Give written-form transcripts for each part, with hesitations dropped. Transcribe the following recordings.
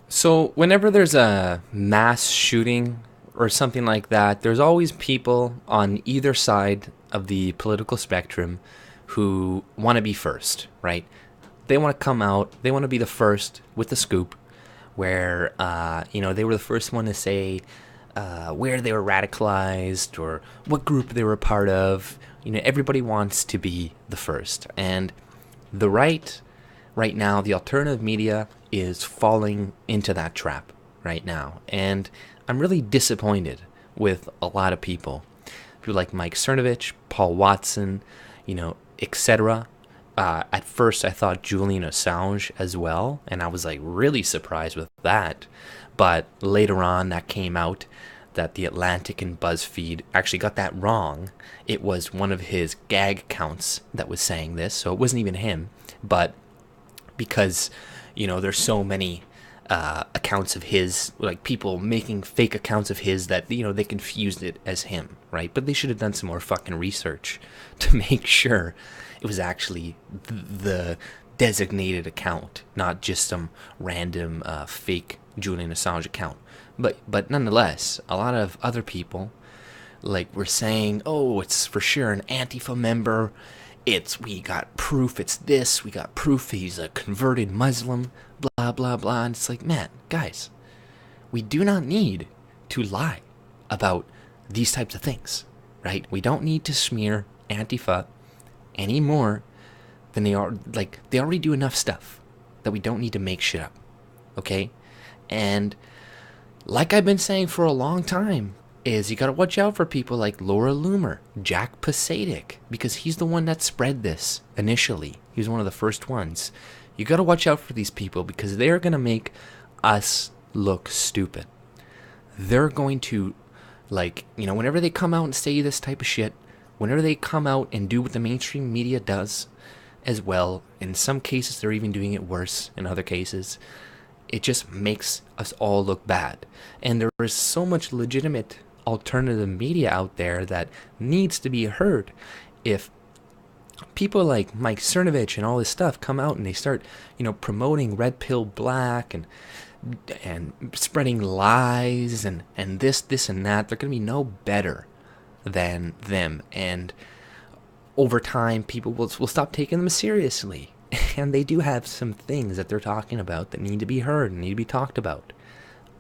So, whenever there's a mass shooting or something like that, there's always people on either side of the political spectrum who want to be first, right? They want to come out, they want to be the first with the scoop, where, they were the first one to say where they were radicalized or what group they were a part of. Everybody wants to be the first. And the right now, the alternative media is falling into that trap right now. And I'm really disappointed with a lot of people. People like Mike Cernovich, Paul Watson, etc. At first, I thought Julian Assange as well, and I was like really surprised with that. But later on, that came out that The Atlantic and BuzzFeed actually got that wrong. It was one of his gag accounts that was saying this, so it wasn't even him. But because there's so many accounts of his, like people making fake accounts of his, that they confused it as him, right? But they should have done some more fucking research to make sure it was actually the designated account, not just some random fake Julian Assange account. But nonetheless, a lot of other people like were saying, "Oh, it's for sure an Antifa member. We got proof it's this, we got proof he's a converted Muslim, blah, blah, blah." And it's like, man, guys, we do not need to lie about these types of things, right? We don't need to smear Antifa any more than they are. Like, they already do enough stuff that we don't need to make shit up, okay? And like I've been saying for a long time, is you gotta watch out for people like Laura Loomer, Jack Posobiec, because he's the one that spread this initially. He was one of the first ones. You gotta watch out for these people because they're gonna make us look stupid. They're going to, whenever they come out and say this type of shit, whenever they come out and do what the mainstream media does as well, in some cases they're even doing it worse in other cases, it just makes us all look bad. And there is so much legitimate alternative media out there that needs to be heard. If people like Mike Cernovich and all this stuff come out and they start, promoting red pill black and spreading lies and this and that, they're going to be no better than them. And over time, people will stop taking them seriously. And they do have some things that they're talking about that need to be heard and need to be talked about.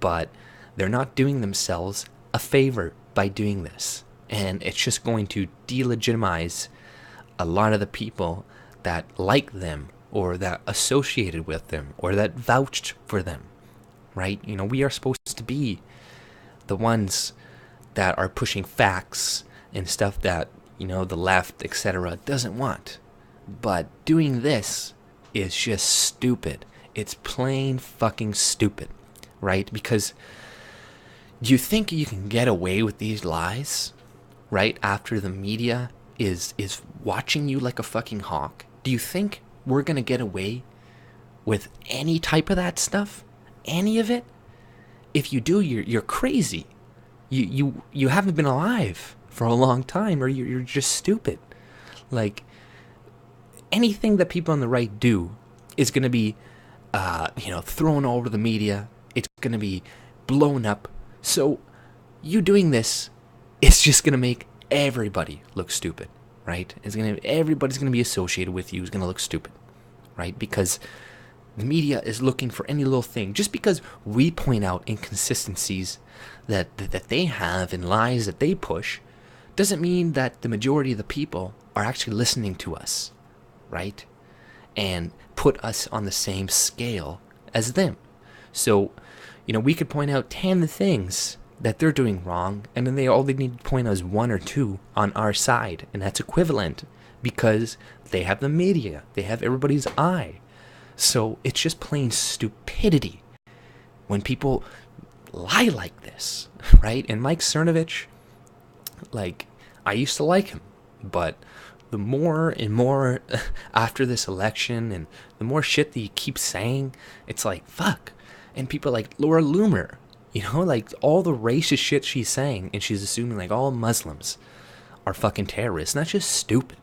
But they're not doing themselves a favor by doing this. And it's just going to delegitimize a lot of the people that like them or that associated with them or that vouched for them, right? We are supposed to be the ones that are pushing facts and stuff that, the left, etc., doesn't want. But doing this is just stupid. It's plain fucking stupid, right? Because do you think you can get away with these lies, right, after the media is watching you like a fucking hawk? Do you think we're going to get away with any type of that stuff? Any of it? If you do, you're crazy. You haven't been alive for a long time, or you're just stupid. Like, anything that people on the right do is going to be, thrown over the media. It's going to be blown up. So you doing this is just going to make everybody look stupid, right? Everybody's going to be associated with you is going to look stupid, right? Because the media is looking for any little thing. Just because we point out inconsistencies that they have and lies that they push doesn't mean that the majority of the people are actually listening to us, right? And put us on the same scale as them. So, we could point out 10 things that they're doing wrong, and then they need to point us one or two on our side, and that's equivalent because they have the media, they have everybody's eye. So it's just plain stupidity when people lie like this, right? And Mike Cernovich, I used to like him, but the more and more after this election and the more shit that he keeps saying, it's like, fuck. And people like Laura Loomer, all the racist shit she's saying, and she's assuming all Muslims are fucking terrorists. And that's just stupid.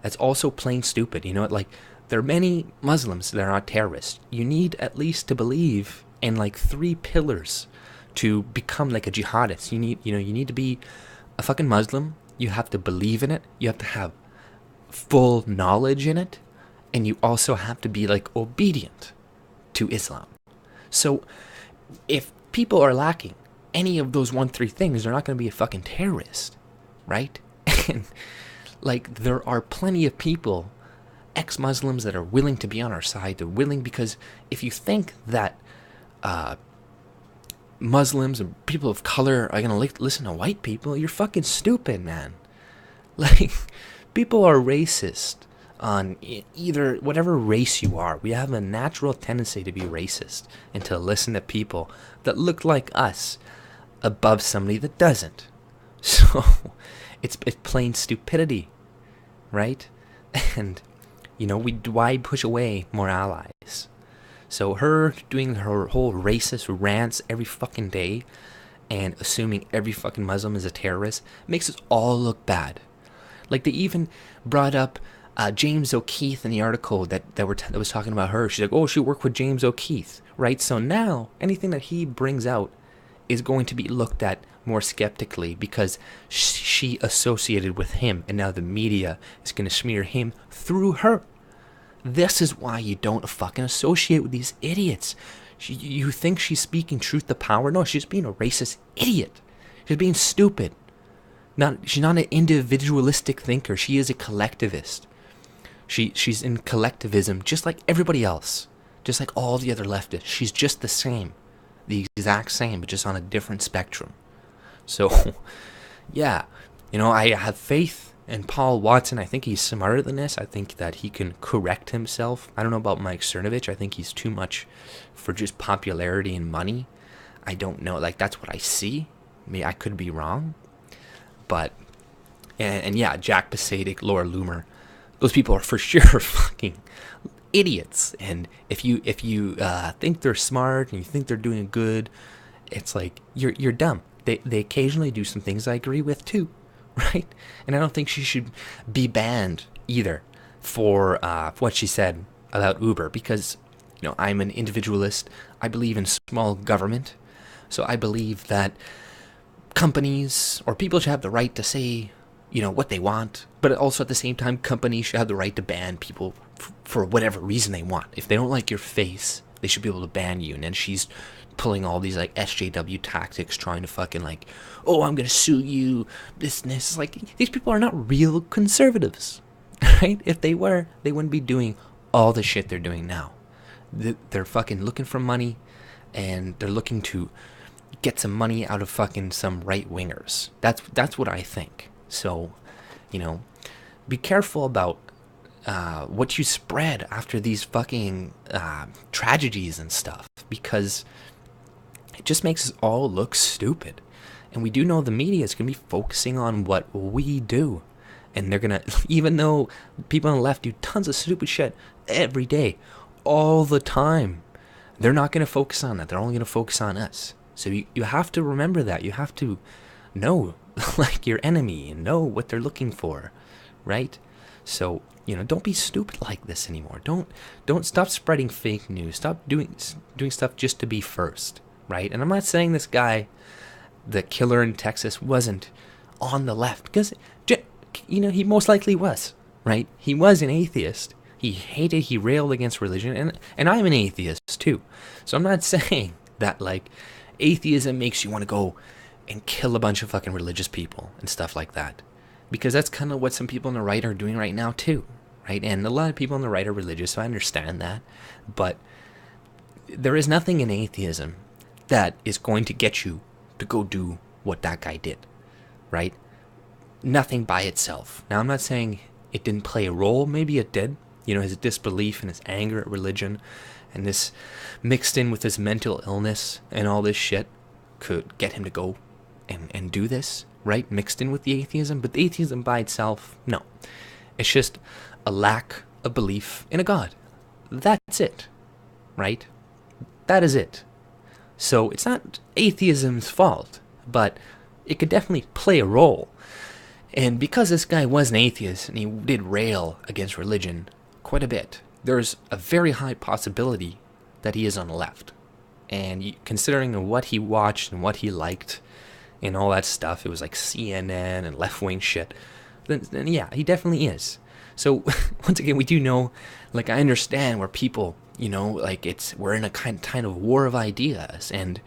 That's also plain stupid. There are many Muslims that are not terrorists. You need at least to believe and like 3 pillars to become like a jihadist. You need to be a fucking Muslim. You have to believe in it. You have to have full knowledge in it, and you also have to be like obedient to Islam. So if people are lacking any of those 3 things, they're not going to be a fucking terrorist, right? And like, there are plenty of people, ex-Muslims, that are willing to be on our side. They're willing, because if you think that Muslims and people of color are going to listen to white people, you're fucking stupid, man. Like, people are racist on either whatever race you are. We have a natural tendency to be racist and to listen to people that look like us above somebody that doesn't. So it's plain stupidity, right? And why push away more allies? So her doing her whole racist rants every fucking day and assuming every fucking Muslim is a terrorist makes us all look bad. Like, they even brought up James O'Keefe in the article that was talking about her. She's like, oh, she worked with James O'Keefe, right? So now anything that he brings out is going to be looked at more skeptically because she associated with him, and now the media is going to smear him through her. This is why you don't fucking associate with these idiots. You think she's speaking truth to power? No, she's being a racist idiot. She's being stupid. She's not an individualistic thinker. She is a collectivist. She's in collectivism just like everybody else. Just like all the other leftists. She's just the same. The exact same, but just on a different spectrum. So, yeah. I have faith in Paul Watson. I think he's smarter than this. I think that he can correct himself. I don't know about Mike Cernovich. I think he's too much for just popularity and money. I don't know. Like, that's what I see. Maybe I could be wrong. But, and yeah, Jack Pasadic, Laura Loomer, those people are for sure fucking idiots. And if you think they're smart and you think they're doing good, it's like, you're dumb. They occasionally do some things I agree with too, right? And I don't think she should be banned either for what she said about Uber, because I'm an individualist. I believe in small government, so I believe that companies or people should have the right to say, what they want, but also at the same time, companies should have the right to ban people for whatever reason they want. If they don't like your face, they should be able to ban you. And then she's pulling all these like SJW tactics, trying to fucking like, oh, I'm gonna sue you, this and this. Like, these people are not real conservatives, right? If they were, they wouldn't be doing all the shit they're doing now. They're fucking looking for money, and they're looking to get some money out of fucking some right-wingers. That's what I think. So, be careful about what you spread after these fucking tragedies and stuff, because it just makes us all look stupid. And we do know the media is going to be focusing on what we do. And they're going to, even though people on the left do tons of stupid shit every day, all the time, they're not going to focus on that. They're only going to focus on us. So you have to remember that. You have to know like your enemy and know what they're looking for, right? So, don't be stupid like this anymore. Don't stop spreading fake news. Stop doing stuff just to be first, right? And I'm not saying this guy, the killer in Texas, wasn't on the left, because he most likely was, right? He was an atheist. He railed against religion, and I'm an atheist too. So I'm not saying that like atheism makes you want to go and kill a bunch of fucking religious people and stuff like that, because that's kind of what some people on the right are doing right now too, right? And a lot of people on the right are religious, so I understand that, but there is nothing in atheism that is going to get you to go do what that guy did, right? Nothing by itself. Now, I'm not saying it didn't play a role. Maybe it did. His disbelief and his anger at religion, and this mixed in with his mental illness and all this shit could get him to go and do this, right? Mixed in with the atheism. But the atheism by itself, no. It's just a lack of belief in a God. That's it, right? That is it. So it's not atheism's fault, but it could definitely play a role. And because this guy was an atheist and he did rail against religion quite a bit, there's a very high possibility that he is on the left. And considering what he watched and what he liked and all that stuff, it was like CNN and left-wing shit, then yeah, he definitely is. So once again, we do know, like, I understand where people, like, we're in a kind of war of ideas, and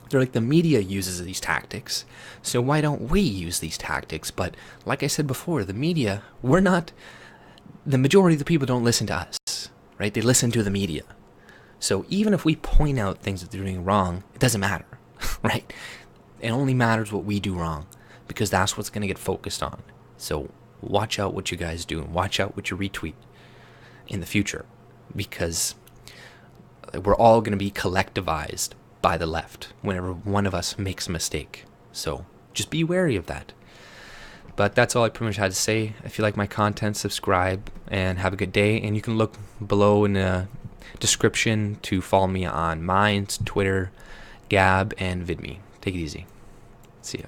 they're like, the media uses these tactics, so why don't we use these tactics? But like I said before, the media, the majority of the people don't listen to us, right? They listen to the media. So even if we point out things that they're doing wrong, it doesn't matter, right? It only matters what we do wrong, because that's what's going to get focused on. So watch out what you guys do, and watch out what you retweet in the future, because we're all going to be collectivized by the left whenever one of us makes a mistake. So just be wary of that. But that's all I pretty much had to say. If you like my content, subscribe, and have a good day. And you can look below in the description to follow me on Minds, Twitter, Gab, and VidMe. Take it easy. See ya.